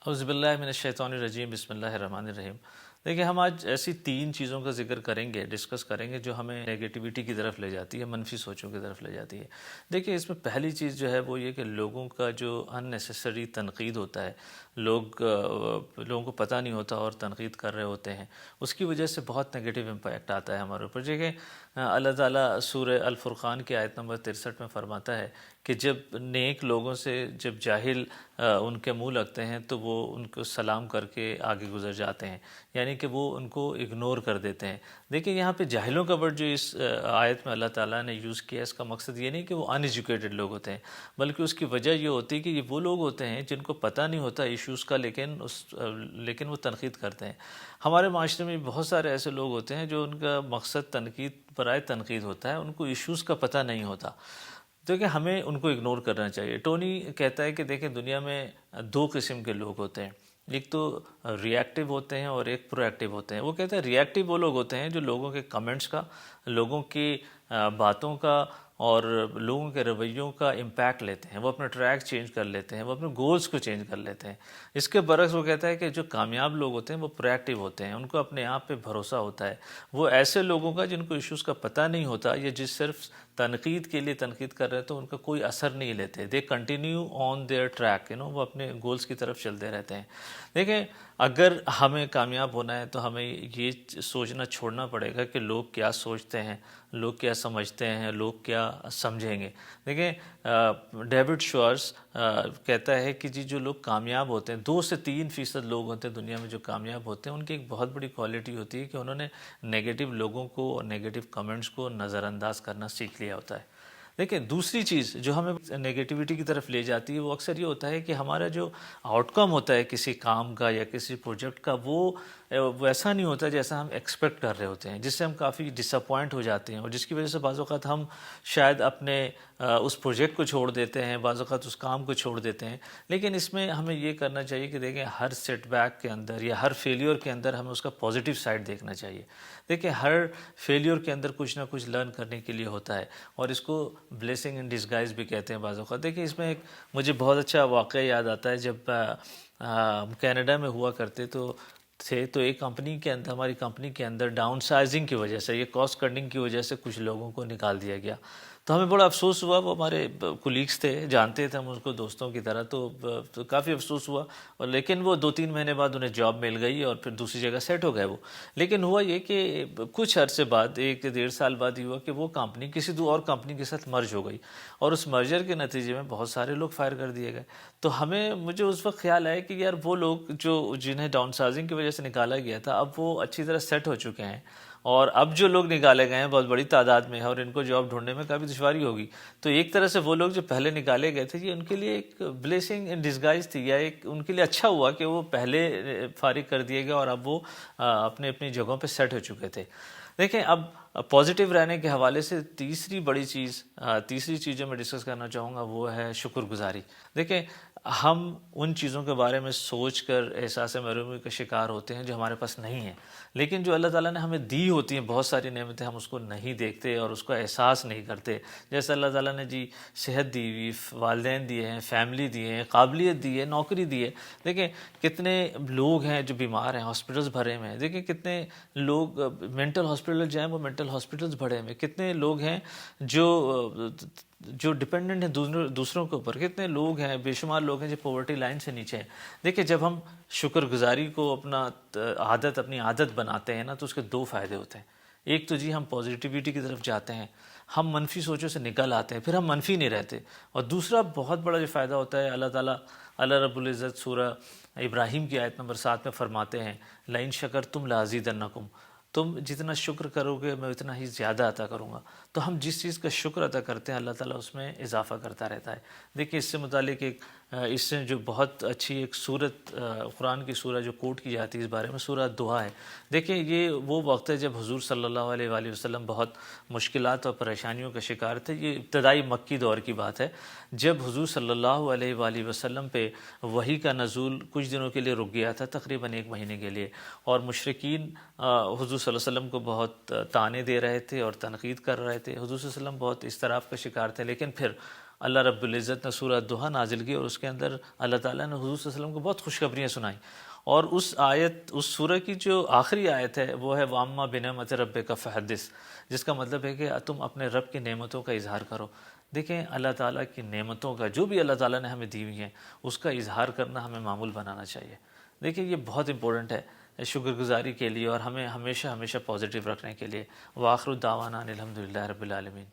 اعوذ باللہ من الشیطان الرجیم، بسم اللہ الرحمن الرحیم۔ دیکھیں، ہم آج ایسی 3 چیزوں کا ذکر کریں گے، ڈسکس کریں گے جو ہمیں نیگیٹیوٹی کی طرف لے جاتی ہے، منفی سوچوں کی طرف لے جاتی ہے۔ دیکھیں، اس میں پہلی چیز جو ہے وہ یہ کہ لوگوں کا جو ان نیسیسری تنقید ہوتا ہے، لوگوں کو پتہ نہیں ہوتا اور تنقید کر رہے ہوتے ہیں، اس کی وجہ سے بہت نیگیٹو امپیکٹ آتا ہے ہمارے اوپر۔ دیکھیں، اللہ تعالیٰ سورہ الفرقان کی آیت نمبر 63 میں فرماتا ہے کہ جب نیک لوگوں سے جب جاہل ان کے منہ لگتے ہیں تو وہ ان کو سلام کر کے آگے گزر جاتے ہیں، یعنی کہ وہ ان کو اگنور کر دیتے ہیں۔ دیکھیں، یہاں پہ جاہلوں کا ورڈ جو اس آیت میں اللہ تعالیٰ نے یوز کیا، اس کا مقصد یہ نہیں کہ وہ ان ایجوکیٹڈ لوگ ہوتے ہیں، بلکہ اس کی وجہ یہ ہوتی ہے کہ یہ وہ لوگ ہوتے ہیں جن کو پتہ نہیں ہوتا ایشوز کا، لیکن وہ تنقید کرتے ہیں۔ ہمارے معاشرے میں بہت سارے ایسے لوگ ہوتے ہیں جو ان کا مقصد تنقید برائے تنقید ہوتا ہے، ان کو ایشوز کا پتہ نہیں ہوتا، تو کہ ہمیں ان کو اگنور کرنا چاہیے۔ ٹونی کہتا ہے کہ دیکھیں، دنیا میں 2 قسم کے لوگ ہوتے ہیں، ایک تو ری ایکٹیو ہوتے ہیں اور ایک پرو ایکٹیو ہوتے ہیں۔ وہ کہتے ہیں ری ایکٹیو وہ لوگ ہوتے ہیں جو لوگوں کے کمنٹس کا، لوگوں کی باتوں کا اور لوگوں کے رویوں کا امپیکٹ لیتے ہیں، وہ اپنا ٹریک چینج کر لیتے ہیں، وہ اپنے گولز کو چینج کر لیتے ہیں۔ اس کے برعکس وہ کہتا ہے کہ جو کامیاب لوگ ہوتے ہیں وہ پرو ایکٹیو ہوتے ہیں، ان کو اپنے آپ پہ بھروسہ ہوتا ہے۔ وہ ایسے لوگوں کا جن کو ایشوز کا پتہ نہیں ہوتا، یا جس صرف تنقید کے لیے تنقید کر رہے تو ان کا کوئی اثر نہیں لیتے، they continue on their track, وہ اپنے گولز کی طرف چلتے رہتے ہیں۔ دیکھیں، اگر ہمیں کامیاب ہونا ہے تو ہمیں یہ سوچنا چھوڑنا پڑے گا کہ لوگ کیا سوچتے ہیں، لوگ کیا سمجھتے ہیں، لوگ کیا سمجھیں گے۔ دیکھیں، ڈیوڈ شوارز کہتا ہے کہ جو لوگ کامیاب ہوتے ہیں، 2 سے 3% لوگ ہوتے ہیں دنیا میں جو کامیاب ہوتے ہیں، ان کی ایک بہت بڑی کوالٹی ہوتی ہے کہ انہوں نے نیگیٹو لوگوں کو اور نیگیٹو کمنٹس کو نظر انداز کرنا سیکھ لیا ہوتا ہے۔ دیکھیں، دوسری چیز جو ہمیں نیگیٹیوٹی کی طرف لے جاتی ہے وہ اکثر یہ ہوتا ہے کہ ہمارا جو آؤٹ کم ہوتا ہے کسی کام کا یا کسی پروجیکٹ کا، وہ ویسا نہیں ہوتا جیسا ہم ایکسپیکٹ کر رہے ہوتے ہیں، جس سے ہم کافی ڈس اپوائنٹ ہو جاتے ہیں، اور جس کی وجہ سے بعض اوقات ہم شاید اپنے اس پروجیکٹ کو چھوڑ دیتے ہیں، بعض اوقات اس کام کو چھوڑ دیتے ہیں۔ لیکن اس میں ہمیں یہ کرنا چاہیے کہ دیکھیں، ہر سیٹ بیک کے اندر یا ہر فیلیور کے اندر ہمیں اس کا پازیٹیو سائڈ دیکھنا چاہیے۔ دیکھیں، ہر فیلیور کے اندر کچھ نہ کچھ لرن کرنے کے لیے ہوتا ہے، اور اس کو بلیسنگ ان ڈسگائز بھی کہتے ہیں بعض اوقات۔ دیکھیں، اس میں ایک مجھے بہت اچھا واقعہ یاد آتا ہے، جب کینیڈا میں ہوا کرتے تو ایک کمپنی کے اندر، ہماری کمپنی کے اندر ڈاؤن سائزنگ کی وجہ سے، یہ کاسٹ کٹنگ کی وجہ سے کچھ لوگوں کو نکال دیا گیا۔ تو ہمیں بڑا افسوس ہوا، وہ ہمارے کولیگس تھے، جانتے تھے ہم اس کو دوستوں کی طرح، تو کافی افسوس ہوا، اور لیکن وہ 2-3 مہینے بعد انہیں جاب مل گئی اور پھر دوسری جگہ سیٹ ہو گئے وہ۔ لیکن ہوا یہ کہ کچھ عرصے بعد، 1-1.5 سال بعد یہ ہوا کہ وہ کمپنی کسی اور کمپنی کے ساتھ مرج ہو گئی، اور اس مرجر کے نتیجے میں بہت سارے لوگ فائر کر دیے گئے۔ تو مجھے اس وقت خیال آیا کہ یار، وہ لوگ جنہیں ڈاؤن سائزنگ کی وجہ سے نکالا گیا تھا، اب وہ اچھی طرح سیٹ ہو چکے ہیں، اور اب جو لوگ نکالے گئے ہیں بہت بڑی تعداد میں ہے، اور ان کو جاب ڈھونڈنے میں کافی دشواری ہوگی۔ تو ایک طرح سے وہ لوگ جو پہلے نکالے گئے تھے، یہ ان کے لیے ایک بلیسنگ ان ڈسگائز تھی، یا ان کے لیے اچھا ہوا کہ وہ پہلے فارغ کر دیے گئے اور اب وہ اپنی اپنی جگہوں پہ سیٹ ہو چکے تھے۔ دیکھیں، اب پازیٹیو رہنے کے حوالے سے تیسری چیز جو میں ڈسکس کرنا چاہوں گا وہ ہے شکر گزاری۔ دیکھیں، ہم ان چیزوں کے بارے میں سوچ کر احساس محرومی کا شکار ہوتے ہیں جو ہمارے پاس نہیں ہیں، لیکن جو اللہ تعالیٰ نے ہمیں دی ہوتی ہیں بہت ساری نعمتیں، ہم اس کو نہیں دیکھتے اور اس کا احساس نہیں کرتے۔ جیسے اللہ تعالیٰ نے صحت دی ہوئی، والدین دیے ہیں، فیملی دیے ہیں، قابلیت دی ہے، نوکری دی ہے۔ دیکھیں، کتنے لوگ ہیں جو بیمار ہیں، ہاسپٹلز بھرے ہوئے ہیں۔ دیکھیں، کتنے لوگ مینٹل ہاسپٹل جائیں، وہ مینٹل ہاسپٹلز بھرے ہوئے ہیں۔ کتنے لوگ ہیں جو ڈپینڈنٹ ہیں دوسروں کے اوپر، کتنے لوگ ہیں، بے شمار لوگ ہیں جو پاورٹی لائن سے نیچے ہیں۔ دیکھیں، جب ہم شکر گزاری کو اپنی عادت بناتے ہیں نا، تو اس کے 2 فائدے ہوتے ہیں۔ ایک تو ہم پازیٹیوٹی کی طرف جاتے ہیں، ہم منفی سوچوں سے نکل آتے ہیں، پھر ہم منفی نہیں رہتے۔ اور دوسرا بہت بڑا جو فائدہ ہوتا ہے، اللہ رب العزت سورہ ابراہیم کی آیت نمبر 7 میں فرماتے ہیں، لَإِن شَكَرْتُمْ لَأَزِيدَنَّكُمْ، تم جتنا شکر کرو گے میں اتنا ہی زیادہ عطا کروں گا۔ تو ہم جس چیز کا شکر ادا کرتے ہیں، اللہ تعالیٰ اس میں اضافہ کرتا رہتا ہے۔ دیکھیں، اس سے متعلق اس سے جو بہت اچھی ایک سورت، قرآن کی سورہ جو کوٹ کی جاتی ہے اس بارے میں، سورہ دعا ہے۔ دیکھیں، یہ وہ وقت ہے جب حضور صلی اللہ علیہ وآلہ وسلم بہت مشکلات اور پریشانیوں کا شکار تھے۔ یہ ابتدائی مکی دور کی بات ہے، جب حضور صلی اللہ علیہ وآلہ وسلم پہ وحی کا نزول کچھ دنوں کے لیے رک گیا تھا، تقریباً 1 مہینے کے لیے، اور مشرکین حضور صلی اللہ علیہ وسلم کو بہت طعنے دے رہے تھے اور تنقید کر رہے تھے۔ حضور صلی اللہ علیہ وسلم بہت اضطراب کا شکار تھے، لیکن پھر اللہ رب العزت نے سورہ دوحہ نازل کی اور اس کے اندر اللہ تعالیٰ نے حضور صلی اللہ علیہ وسلم کو بہت خوشخبریاں سنائیں، اور اس سورہ کی جو آخری آیت ہے وہ ہے وَأَمَّا بِنِعْمَتِ رَبِّكَ فَحَدِّثْ، جس کا مطلب ہے کہ تم اپنے رب کی نعمتوں کا اظہار کرو۔ دیکھیں اللہ تعالیٰ کی نعمتوں کا، جو بھی اللہ تعالیٰ نے ہمیں دی ہوئی ہیں، اس کا اظہار کرنا ہمیں معمول بنانا چاہیے۔ دیکھیں یہ بہت امپورٹنٹ ہے شکر گزاری کے لیے، اور ہمیں ہمیشہ پازیٹیو رکھنے کے لیے۔ وآخر دعوانا ان الحمد للہ رب العالمین۔